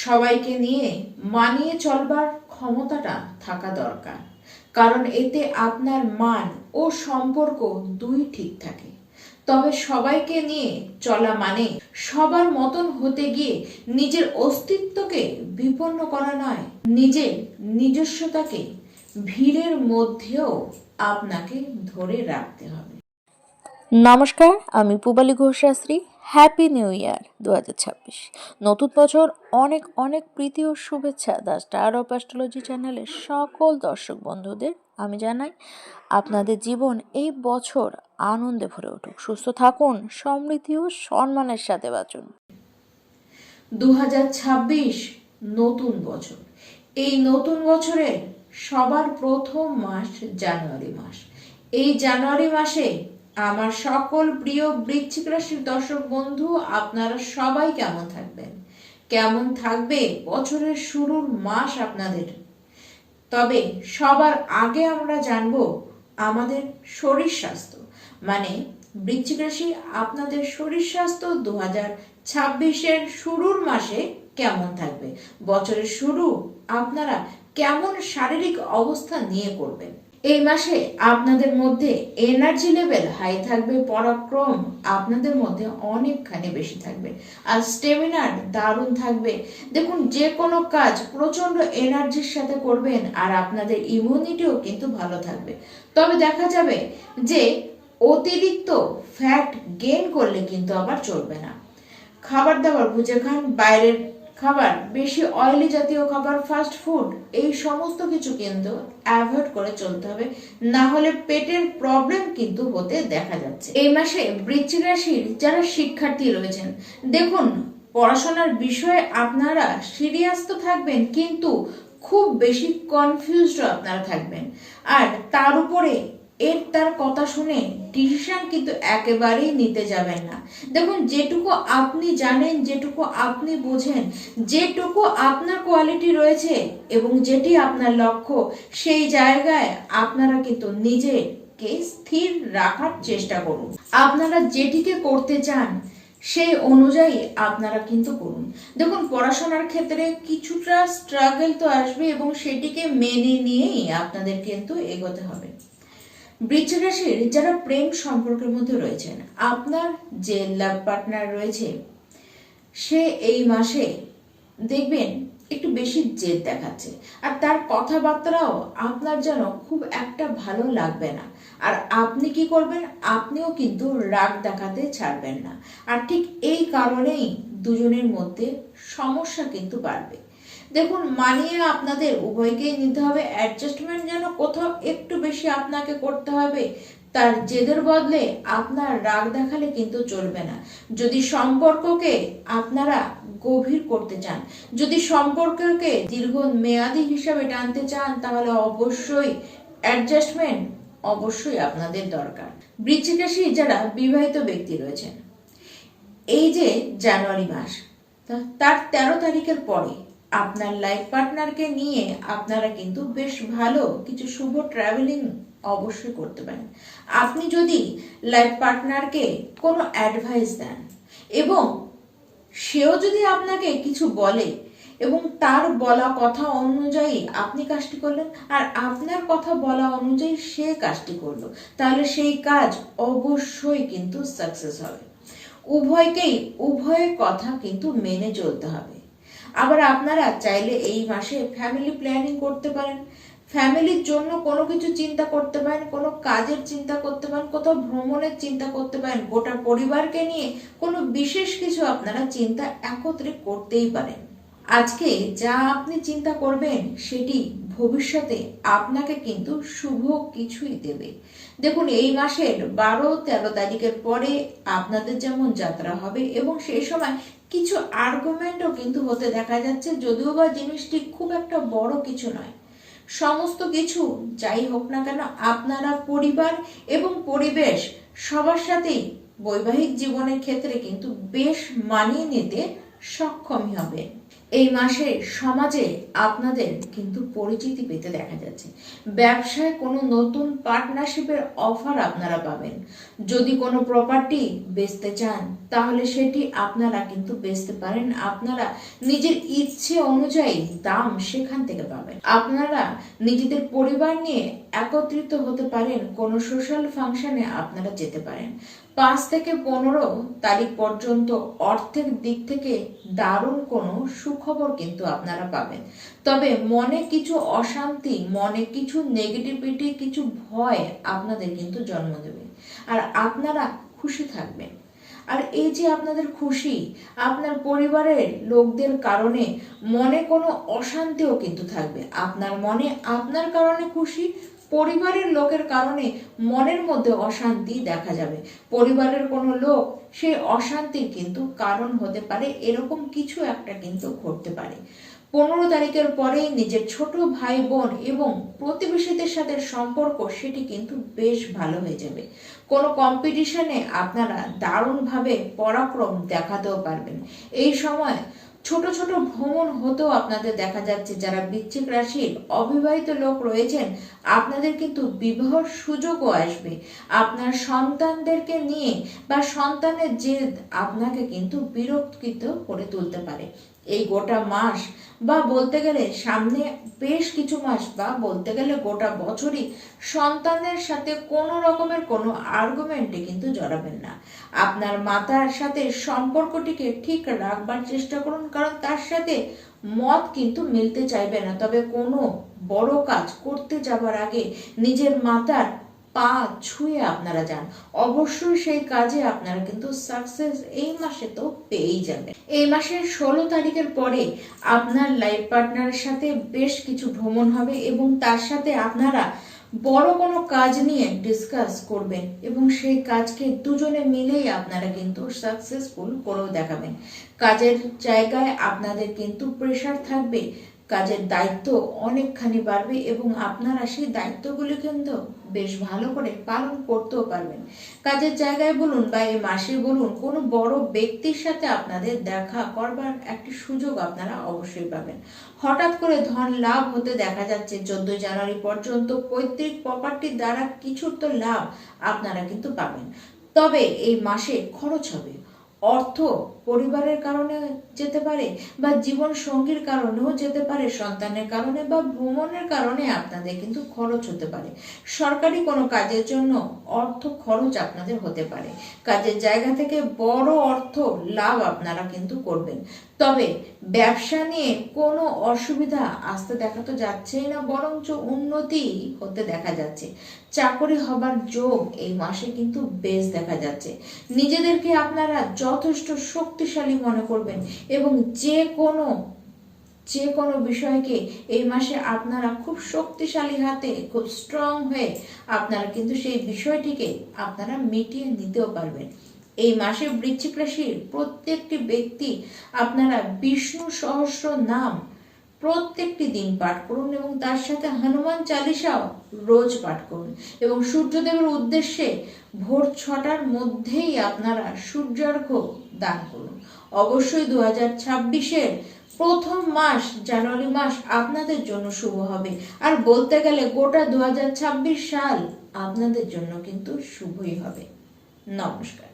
সবাইকে নিয়ে মানিয়ে চলবার ক্ষমতাটা থাকা দরকার, কারণ এতে আপনার মান ও সম্পর্ক দুই ঠিক থাকে। তবে সবাইকে নিয়ে চলা মানে সবার মতন হতে গিয়ে নিজের অস্তিত্বকে বিপন্ন করা নয়, নিজের নিজস্বতাকে ভিড়ের মধ্যেও আপনাকে ধরে রাখতে হবে। নমস্কার, আমি Pubali Ghoshashri. Happy new year 2026। নতুন বছর অনেক অনেক প্রীতি ও শুভেচ্ছা দ্য স্টার অফ অ্যাস্ট্রোলজি চ্যানেলের সকল দর্শক বন্ধুদের আমি জানাই আপনাদের জীবন এই বছর আনন্দে ভরে উঠুক। সুস্থ থাকুন, সমৃদ্ধি ও সম্মানের সাথে বাঁচুন। 2026 নতুন বছর। এই নতুন বছরে সবার প্রথম মাস জানুয়ারি মাস। এই জানুয়ারি মাসে আমার সকল প্রিয় বৃশ্চিক রাশির দর্শক বন্ধু, আপনারা সবাই কেমন থাকবেন, কেমন থাকবে বছরের শুরুর মাস আপনাদের। তবে সবার আগে আমরা জানবো আমাদের শরীর স্বাস্থ্য, মানে বৃশ্চিক রাশি আপনাদের শরীর স্বাস্থ্য 2026-এর শুরুর মাসে কেমন থাকবে। বছরের শুরু আপনারা কেমন শারীরিক অবস্থা নিয়ে করবেন। এই মাসে আপনাদের মধ্যে এনার্জি লেভেল হাই থাকবে, পরাক্রম আপনাদের মধ্যে অনেকখানি বেশি থাকবে, আর স্টেমিনার দারুণ থাকবে। দেখুন, যে কোনো কাজ প্রচন্ড এনার্জির সাথে করবেন, আর আপনাদের ইমিউনিটিও কিন্তু ভালো থাকবে। তবে দেখা যাবে যে অতিরিক্ত ফ্যাট গেইন করলে কিন্তু আবার চলবে না। খাবার দাবার বুঝে খান, বাইরের খাবার, বেশি অয়েলি জাতীয় খাবার, ফাস্ট ফুড, এই সমস্ত কিছু কিন্তু অ্যাভয়েড করে চলতে হবে, না হলে পেটের প্রবলেম কিন্তু হতে দেখা যাচ্ছে। এই মাসে বৃশ্চিক রাশির যারা শিক্ষার্থী রয়েছেন, দেখুন পড়াশোনার বিষয়ে আপনারা সিরিয়াস তো থাকবেন, কিন্তু খুব বেশি কনফিউজড আপনারা থাকবেন, আর তার উপরে তার কথা শুনে ডিসিশন কিন্তু একেবারেই নিতে যাবেন না। দেখুন, যেটুকু আপনি জানেন, যেটুকু আপনি বোঝেন, যেটুকু আপনার কোয়ালিটি রয়েছে এবং যেটি আপনার লক্ষ্য, সেই জায়গায় আপনারা কিন্তু নিজেকে স্থির রাখার চেষ্টা করুন। আপনারা যেটিকে করতে চান সেই অনুযায়ী আপনারা কিন্তু করুন। দেখুন, পড়াশোনার ক্ষেত্রে কিছুটা স্ট্রাগল তো আসবে এবং সেটিকে মেনে নিয়েই আপনাদের কিন্তু এগোতে হবে। বৃশ্চিক রাশির যারা প্রেম সম্পর্কের মধ্যে রয়েছেন, আপনার যে লাভ পার্টনার রয়েছে সে এই মাসে দেখবেন একটু বেশি জেদ দেখাচ্ছে, আর তার কথাবার্তাও আপনার যেন খুব একটা ভালো লাগবে না। আর আপনি কি করবেন, আপনিও কিন্তু রাগ দেখাতে ছাড়বেন না। আর ঠিক এই কারণেই দুজনের মধ্যে সমস্যা কিন্তু বাড়বে। দেখুন, মানিয়ে আপনাদের উভয়কেই নিতে হবে, অ্যাডজাস্টমেন্ট যেন কোথাও একটু বেশি আপনাকে করতে হবে। তার জেদের বদলে আপনার রাগ দেখালে কিন্তু চলবে না। যদি সম্পর্ককে আপনারা গভীর করতে চান, যদি সম্পর্ককে দীর্ঘ মেয়াদী হিসাবে টানতে চান, তাহলে অবশ্যই অ্যাডজাস্টমেন্ট অবশ্যই আপনাদের দরকার। বৃশ্চিক রাশি যারা বিবাহিত ব্যক্তি রয়েছেন, এই যে জানুয়ারি মাস, তার 13 তারিখের পরে আপনার লাইফ পার্টনারকে নিয়ে আপনারা কিন্তু বেশ ভালো কিছু শুভ ট্রাভেলিং অবশ্যই করতে পারেন। আপনি যদি লাইফ পার্টনারকে কোনো অ্যাডভাইস দেন এবং সেও যদি আপনাকে কিছু বলে এবং তার বলা কথা অনুযায়ী আপনি কাজটি করলেন, আর আপনার কথা বলা অনুযায়ী সে কাজটি করলো, তাহলে সেই কাজ অবশ্যই কিন্তু সাকসেস হবে। উভয়কেই উভয়ের কথা কিন্তু মেনে চলতে হবে। আবার আপনারা চাইলে এই মাসে ফ্যামিলি প্ল্যানিং করতে পারেন, ফ্যামিলির জন্য কোনো কিছু চিন্তা করতে পারেন, কোনো কাজের চিন্তা করতে পারেন, কোথাও ভ্রমণের চিন্তা করতে পারেন, গোটা পরিবারকে নিয়ে কোনো বিশেষ কিছু আপনারা চিন্তা একত্রে করতেই পারেন। আজকে যা আপনি চিন্তা করবেন সেটি ভবিষ্যতে আপনাকে কিন্তু শুভ কিছুই দেবে। দেখুন, এই মাসের 12-13 তারিখের পরে আপনাদের যেমন যাত্রা হবে এবং সেই সময় কিছু আর্গুমেন্টও কিন্তু হতে দেখা যাচ্ছে, যদিও বা জিনিসটি খুব একটা বড় কিছু নয়। সমস্ত কিছু যাই হোক না কেন, আপনারা পরিবার এবং পরিবেশ সবার সাথেই বৈবাহিক জীবনের ক্ষেত্রে কিন্তু বেশ মানিয়ে নিতে সক্ষম হবে। এই মাসে সমাজে আপনাদের কিন্তু পরিচিতি পেতে দেখা যাচ্ছে। ব্যবসায় কোনো নতুন পার্টনারশিপের অফার আপনারা পাবেন। যদি কোনো প্রপার্টি বেচতে চান তাহলে সেটি আপনারা কিন্তু বেচতে পারেন। আপনারা নিজের ইচ্ছে অনুযায়ী দাম সেখান থেকে পাবেন। আপনারা নিজেদের পরিবার নিয়ে একত্রিত হতে পারেন। কোনো সোশ্যাল ফাংশনে আপনারা যেতে পারেন। 5 থেকে 15 তারিখ পর্যন্ত অর্থের দিক থেকে দারুণ কোনো সুখবর কিন্তু আপনারা পাবেন। তবে মনে কিছু অশান্তি, মনে কিছু নেগেটিভিটি, কিছু ভয় আপনাদের কিন্তু জন্ম দেবে। আর আপনারা খুশি থাকবেন। আর এই যে আপনাদের খুশি, আপনার পরিবারের লোকদের কারণে মনে কোনো অশান্তিও কিন্তু থাকবে। আপনার মনে আপনার কারণে খুশি, পরিবারের লোকের কারণে মনের মধ্যে অশান্তি দেখা যাবে। পরিবারের কোনো লোক সেই অশান্তির কিন্তু কারণ হতে পারে, এরকম কিছু একটা কিন্তু ঘটতে পারে। 15 তারিখের পরে নিজের ছোট ভাই বোন এবং প্রতিবেশীদের সাথে সম্পর্ক সেটি কিন্তু বেশ ভালো হয়ে যাবে। কোনো কম্পিটিশনে আপনারা দারুণভাবে পরাক্রম দেখাতেও পারবেন। এই সময় ছোট ছোট ভ্রমণ হতেও আপনাদের দেখা যাচ্ছে। যারা বৃশ্চিক রাশির অবিবাহিত লোক রয়েছেন, আপনাদের কিন্তু বিবাহর সুযোগও আসবে। আপনার সন্তানদেরকে নিয়ে বা সন্তানের জেদ আপনাকে কিন্তু বিরক্ত করে তুলতে পারে। এই গোটা মাস বা বলতে গেলে সামনে বেশ কিছু মাস বা বলতে গেলে গোটা বছরই সন্তানের সাথে কোনো রকমের কোনো আর্গুমেন্টে কিন্তু জড়াবেন না। আপনার মাতার সাথে সম্পর্কটিকে ঠিক রাখবার চেষ্টা করুন, কারণ তার সাথে মত কিন্তু মিলতে চাইবে না। তবে কোনো বড় কাজ করতে যাবার আগে নিজের মাতার পা ছুঁয়ে আপনারা যান। অবশ্যই সেই কাজে আপনারা কিন্তু সাকসেস এই মাসে তো পেয়েই যাবেন। এই মাসের 16 তারিখের পরে আপনার লাইফ পার্টনারের সাথে বেশ কিছু ভ্রমণ হবে এবং তার সাথে আপনারা বড় কোনো কাজ নিয়ে ডিসকাস করবেন এবং সেই কাজকে দুজনে মিলেই আপনারা কিন্তু সাকসেসফুল করেও দেখাবেন। কাজের জায়গায় আপনাদের কিন্তু প্রেশার থাকবে, কাজের দায়িত্ব অনেকখানি বাড়বে এবং আপনারা সেই দায়িত্বগুলি কিন্তু বেশ ভালো করে পালন করতেও পারবেন। কাজের জায়গায় বলুন বা এই মাসে বলুন, কোনো বড় ব্যক্তির সাথে আপনাদের দেখা করবার একটি সুযোগ আপনারা অবশ্যই পাবেন। হঠাৎ করে ধন লাভ হতে দেখা যাচ্ছে। 14 জানুয়ারি পর্যন্ত পৈতৃক প্রপার্টির দ্বারা কিছু তো লাভ আপনারা কিন্তু পাবেন। তবে এই মাসে খরচ হবে। অর্থ পরিবারের কারণে যেতে পারে বা জীবন সঙ্গীর কারণেও যেতে পারে, সন্তানের কারণে বা ভ্রমণের কারণে আপনাদের কিন্তু খরচ হতে পারে। সরকারি কোনো কাজের জন্য অর্থ খরচ আপনাদের হতে পারে। কাজের জায়গা থেকে বড় অর্থ লাভ আপনারা কিন্তু করবেন। তবে ব্যবসা নিয়ে কোনো অসুবিধা আসতে দেখা তো যাচ্ছেই না, বরঞ্চ উন্নতি হতে দেখা যাচ্ছে। চাকরি হবার যোগ এই মাসে কিন্তু বেশ দেখা যাচ্ছে। নিজেদেরকে আপনারা যথেষ্ট শক্তিশালী মনে করবেন এবং যে কোনো বিষয়কে এই মাসে আপনারা খুব শক্তিশালী হাতে, খুব স্ট্রং হয়ে আপনারা কিন্তু সেই বিষয়টিকে আপনারা মিটিয়ে নিতেও পারবেন। এই মাসে বৃশ্চিক রাশির প্রত্যেকটি ব্যক্তি আপনারা বিষ্ণু সহস্র নাম প্রত্যেকটি দিন পাঠ করুন এবং তার সাথে হনুমান চালিসাও রোজ পাঠ করুন এবং সূর্যদেবের উদ্দেশ্যে ভোর 6টার মধ্যেই আপনারা সূর্যার্ঘ্য দান করুন। অবশ্যই 2026-এর প্রথম মাস জানুয়ারি মাস আপনাদের জন্য শুভ হবে। আর বলতে গেলে গোটা 2026 সাল আপনাদের জন্য কিন্তু শুভই হবে। নমস্কার।